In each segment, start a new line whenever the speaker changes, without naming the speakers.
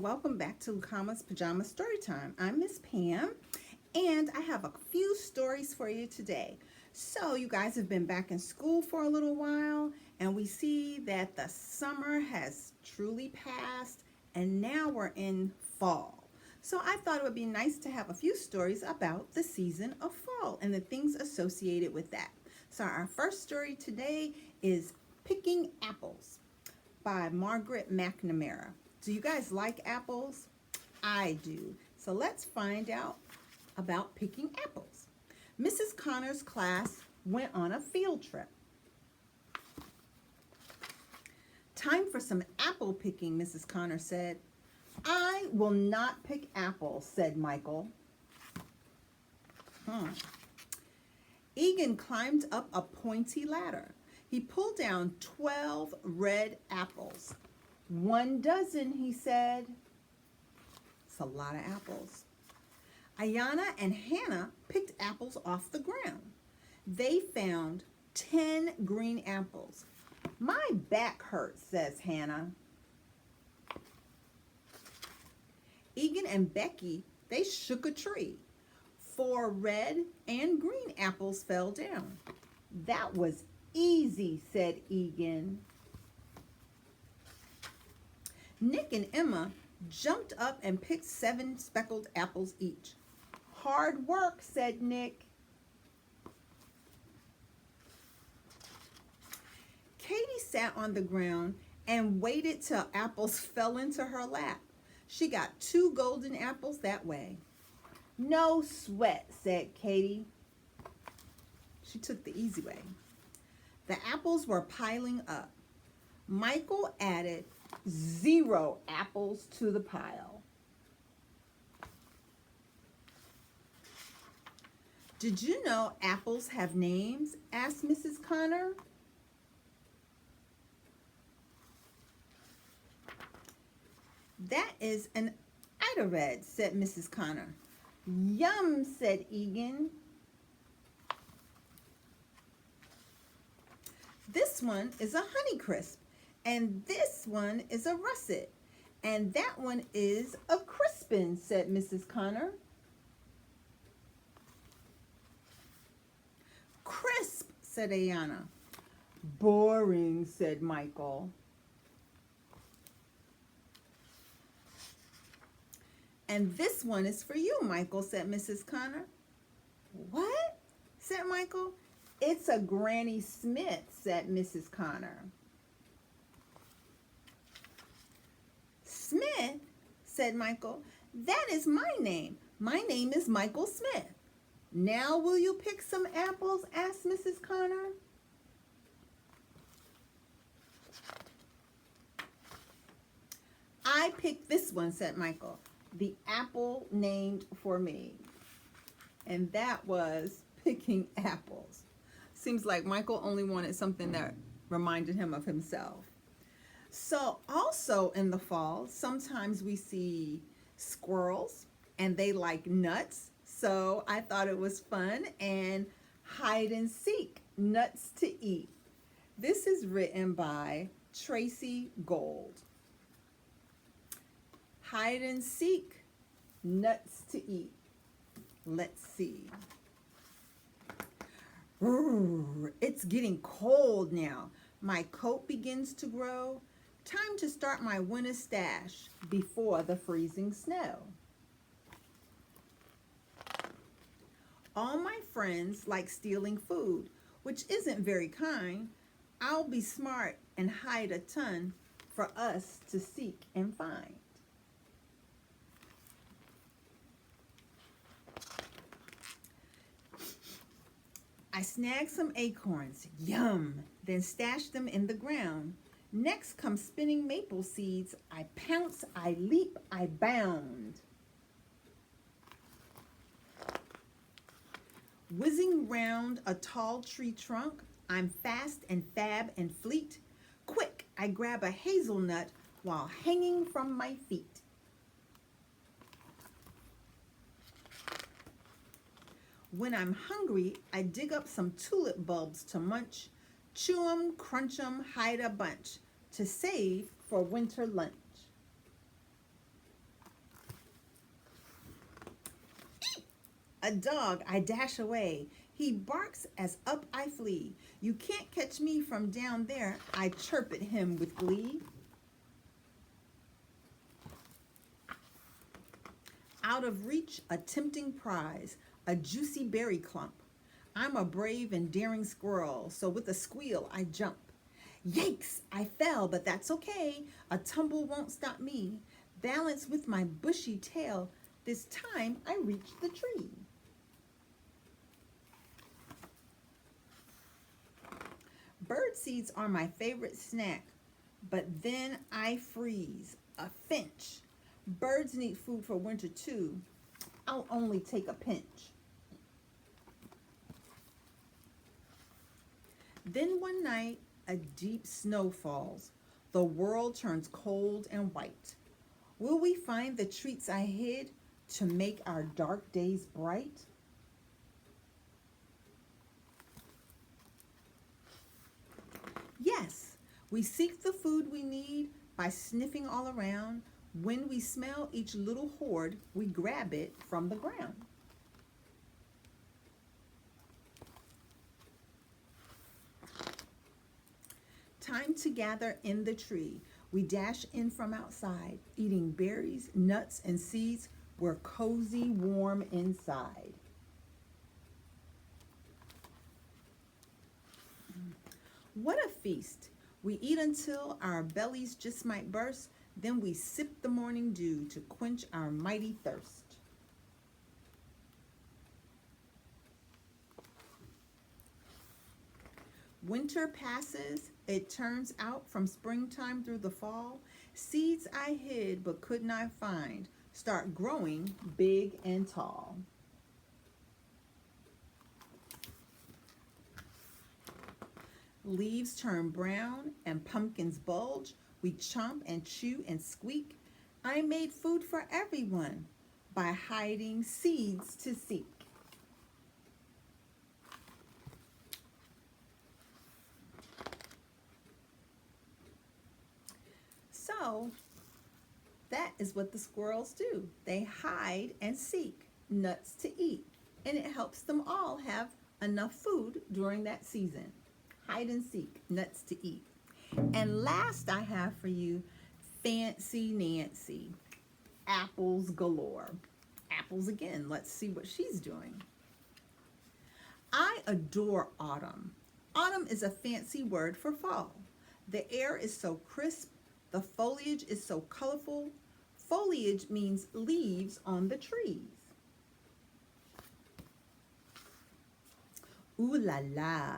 welcome back to Lucama's Pajama Storytime. I'm Miss Pam, and I have a few stories for you today. So you guys have been back in school for a little while, and we see that the summer has truly passed, and now we're in fall. So I thought it would be nice to have a few stories about the season of fall and the things associated with that. So our first story today is Picking Apples by Margaret McNamara. Do you guys like apples? I do. So let's find out about picking apples. Mrs. Connor's class went on a field trip. Time for some apple picking, Mrs. Connor said. I will not pick apples, said Michael. Egan climbed up a pointy ladder. He pulled down 12 red apples. 1 dozen, he said. It's a lot of apples. Ayana and Hannah picked apples off the ground. They found 10 green apples. My back hurts, says Hannah. Egan and Becky, they shook a tree. 4 red and green apples fell down. That was easy, said Egan. Nick and Emma jumped up and picked 7 speckled apples each. Hard work, said Nick. Katie sat on the ground and waited till apples fell into her lap. She got 2 golden apples that way. No sweat, said Katie. She took the easy way. The apples were piling up. Michael added 0 apples to the pile. Did you know apples have names? Asked Mrs. Connor. That is an Idared, said Mrs. Connor. Yum, said Egan. This one is a Honeycrisp, and this one is a Russet, and that one is a Crispin, said Mrs. Connor. Crisp, said Ayana. Boring, said Michael. And this one is for you, Michael, said Mrs. Connor. What? Said Michael. It's a Granny Smith, said Mrs. Connor. Smith, said Michael. That is my name. My name is Michael Smith. Now will you pick some apples? Asked Mrs. Connor. I picked this one, said Michael. The apple named for me. And that was picking apples. Seems like Michael only wanted something that reminded him of himself. So also in the fall, sometimes we see squirrels and they like nuts. So I thought it was fun and hide and seek, nuts to eat. This is written by Tracy Gold. Hide and seek, nuts to eat. Let's see. It's getting cold now. My coat begins to grow. Time to start my winter stash before the freezing snow. All my friends like stealing food, which isn't very kind. I'll be smart and hide a ton for us to seek and find. I snagged some acorns, yum, then stashed them in the ground. Next come spinning maple seeds. I pounce, I leap, I bound. Whizzing round a tall tree trunk, I'm fast and fab and fleet. Quick, I grab a hazelnut while hanging from my feet. When I'm hungry, I dig up some tulip bulbs to munch, chew 'em, crunch 'em, hide a bunch, to save for winter lunch. A dog, I dash away. He barks as up I flee. You can't catch me from down there, I chirp at him with glee. Out of reach, a tempting prize, a juicy berry clump. I'm a brave and daring squirrel, so with a squeal I jump. Yikes, I fell, but that's okay. A tumble won't stop me. Balance with my bushy tail, this time I reach the tree. Bird seeds are my favorite snack, but then I freeze. A finch. Birds need food for winter too. I'll only take a pinch. Then one night, a deep snow falls. The world turns cold and white. Will we find the treats I hid to make our dark days bright? Yes, we seek the food we need by sniffing all around. When we smell each little hoard, we grab it from the ground. Time to gather in the tree. We dash in from outside, eating berries, nuts, and seeds. We're cozy, warm inside. What a feast! We eat until our bellies just might burst. Then we sip the morning dew to quench our mighty thirst. Winter passes, it turns out from springtime through the fall. Seeds I hid but could not find start growing big and tall. Leaves turn brown and pumpkins bulge. We chomp and chew and squeak. I made food for everyone by hiding seeds to seek. So that is what the squirrels do. They hide and seek nuts to eat, and it helps them all have enough food during that season. Hide and seek nuts to eat. And last I have for you, Fancy Nancy. Apples galore. Apples again. Let's see what she's doing. I adore autumn. Autumn is a fancy word for fall. The air is so crisp. The foliage is so colorful. Foliage means leaves on the trees. Ooh la la.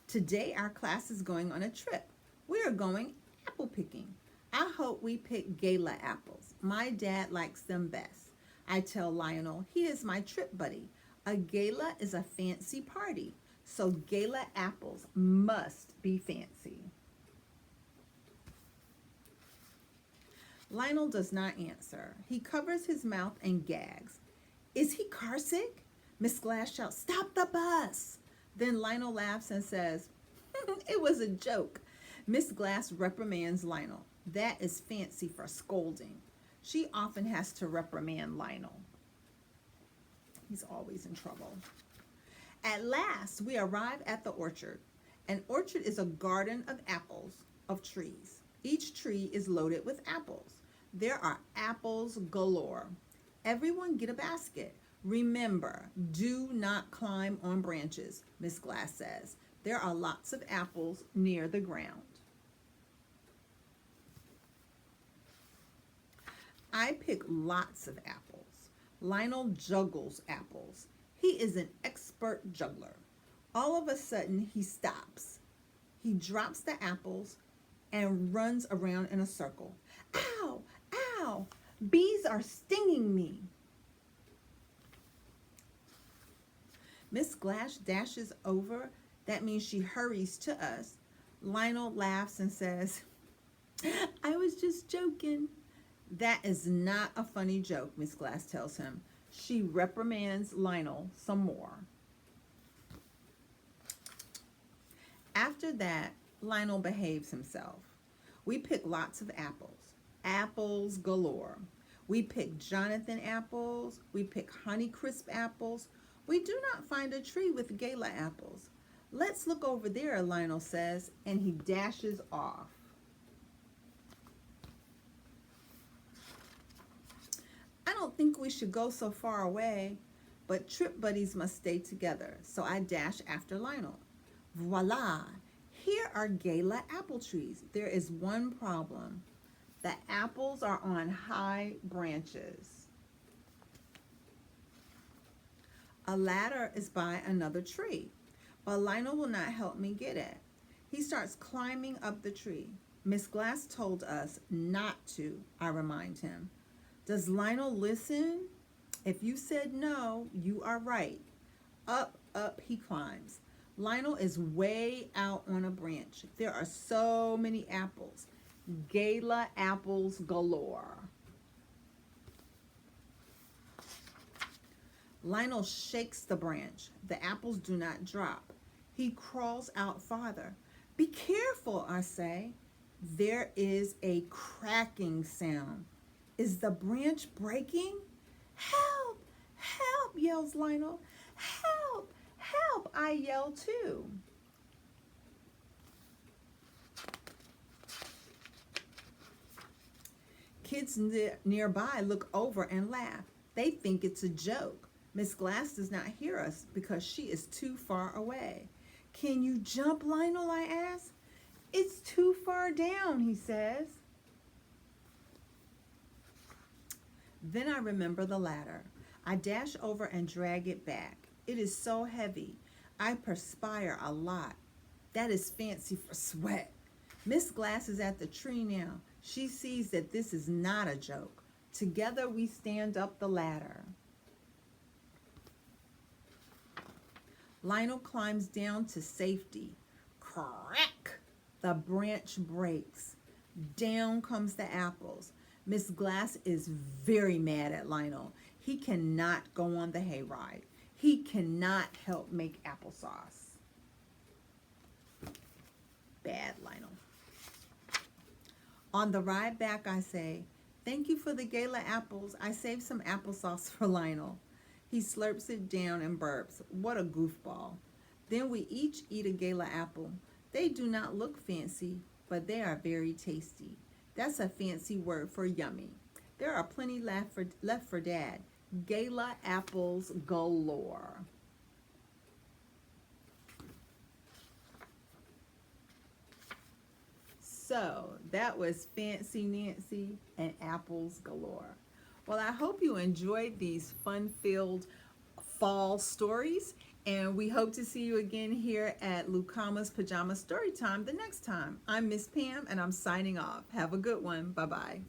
Today our class is going on a trip. We are going apple picking. I hope we pick gala apples. My dad likes them best. I tell Lionel he is my trip buddy. A gala is a fancy party, so gala apples must be fancy. Lionel does not answer. He covers his mouth and gags. Is he car sick? Miss Glass shouts, "Stop the bus!" Then Lionel laughs and says, "It was a joke." Miss Glass reprimands Lionel. That is fancy for scolding. She often has to reprimand Lionel. He's always in trouble. At last, we arrive at the orchard. An orchard is a garden of apples, of trees. Each tree is loaded with apples. There are apples galore. Everyone get a basket. Remember, do not climb on branches, Miss Glass says. There are lots of apples near the ground. I pick lots of apples. Lionel juggles apples. He is an expert juggler. All of a sudden, he stops. He drops the apples and runs around in a circle. Ow! Ow! Bees are stinging me. Miss Glass dashes over. That means she hurries to us. Lionel laughs and says, "I was just joking." That is not a funny joke, Miss Glass tells him. She reprimands Lionel some more. After that, Lionel behaves himself. We pick lots of apples. Apples galore. We pick Jonathan apples. We pick Honeycrisp apples. We do not find a tree with gala apples. Let's look over there, Lionel says, and he dashes off. I don't think we should go so far away, but trip buddies must stay together, so I dash after Lionel. Voila! Here are gala apple trees. There is one problem. The apples are on high branches. A ladder is by another tree, but Lionel will not help me get it. He starts climbing up the tree. Miss Glass told us not to, I remind him. Does Lionel listen? If you said no, you are right. Up, up he climbs. Lionel is way out on a branch. There are so many apples. Gala apples galore. Lionel shakes the branch. The apples do not drop. He crawls out farther. Be careful, I say. There is a cracking sound. Is the branch breaking? Help! Help! Yells Lionel. Help! Help! I yell too. Kids nearby look over and laugh. They think it's a joke. Miss Glass does not hear us because she is too far away. Can you jump, Lionel? I ask. It's too far down, he says. Then I remember the ladder. I dash over and drag it back. It is so heavy. I perspire a lot. That is fancy for sweat. Miss Glass is at the tree now. She sees that this is not a joke. Together we stand up the ladder. Lionel climbs down to safety. Crack! The branch breaks. Down comes the apples. Miss Glass is very mad at Lionel. He cannot go on the hayride. He cannot help make applesauce. Bad Lionel. On the ride back, I say, thank you for the gala apples. I saved some applesauce for Lionel. He slurps it down and burps. What a goofball. Then we each eat a gala apple. They do not look fancy, but they are very tasty. That's a fancy word for yummy. There are plenty left for Dad. Gala apples galore. So that was Fancy Nancy and apples galore. Well, I hope you enjoyed these fun-filled fall stories, and we hope to see you again here at Lucama's Pajama Storytime the next time. I'm Miss Pam, and I'm signing off. Have a good one. Bye-bye.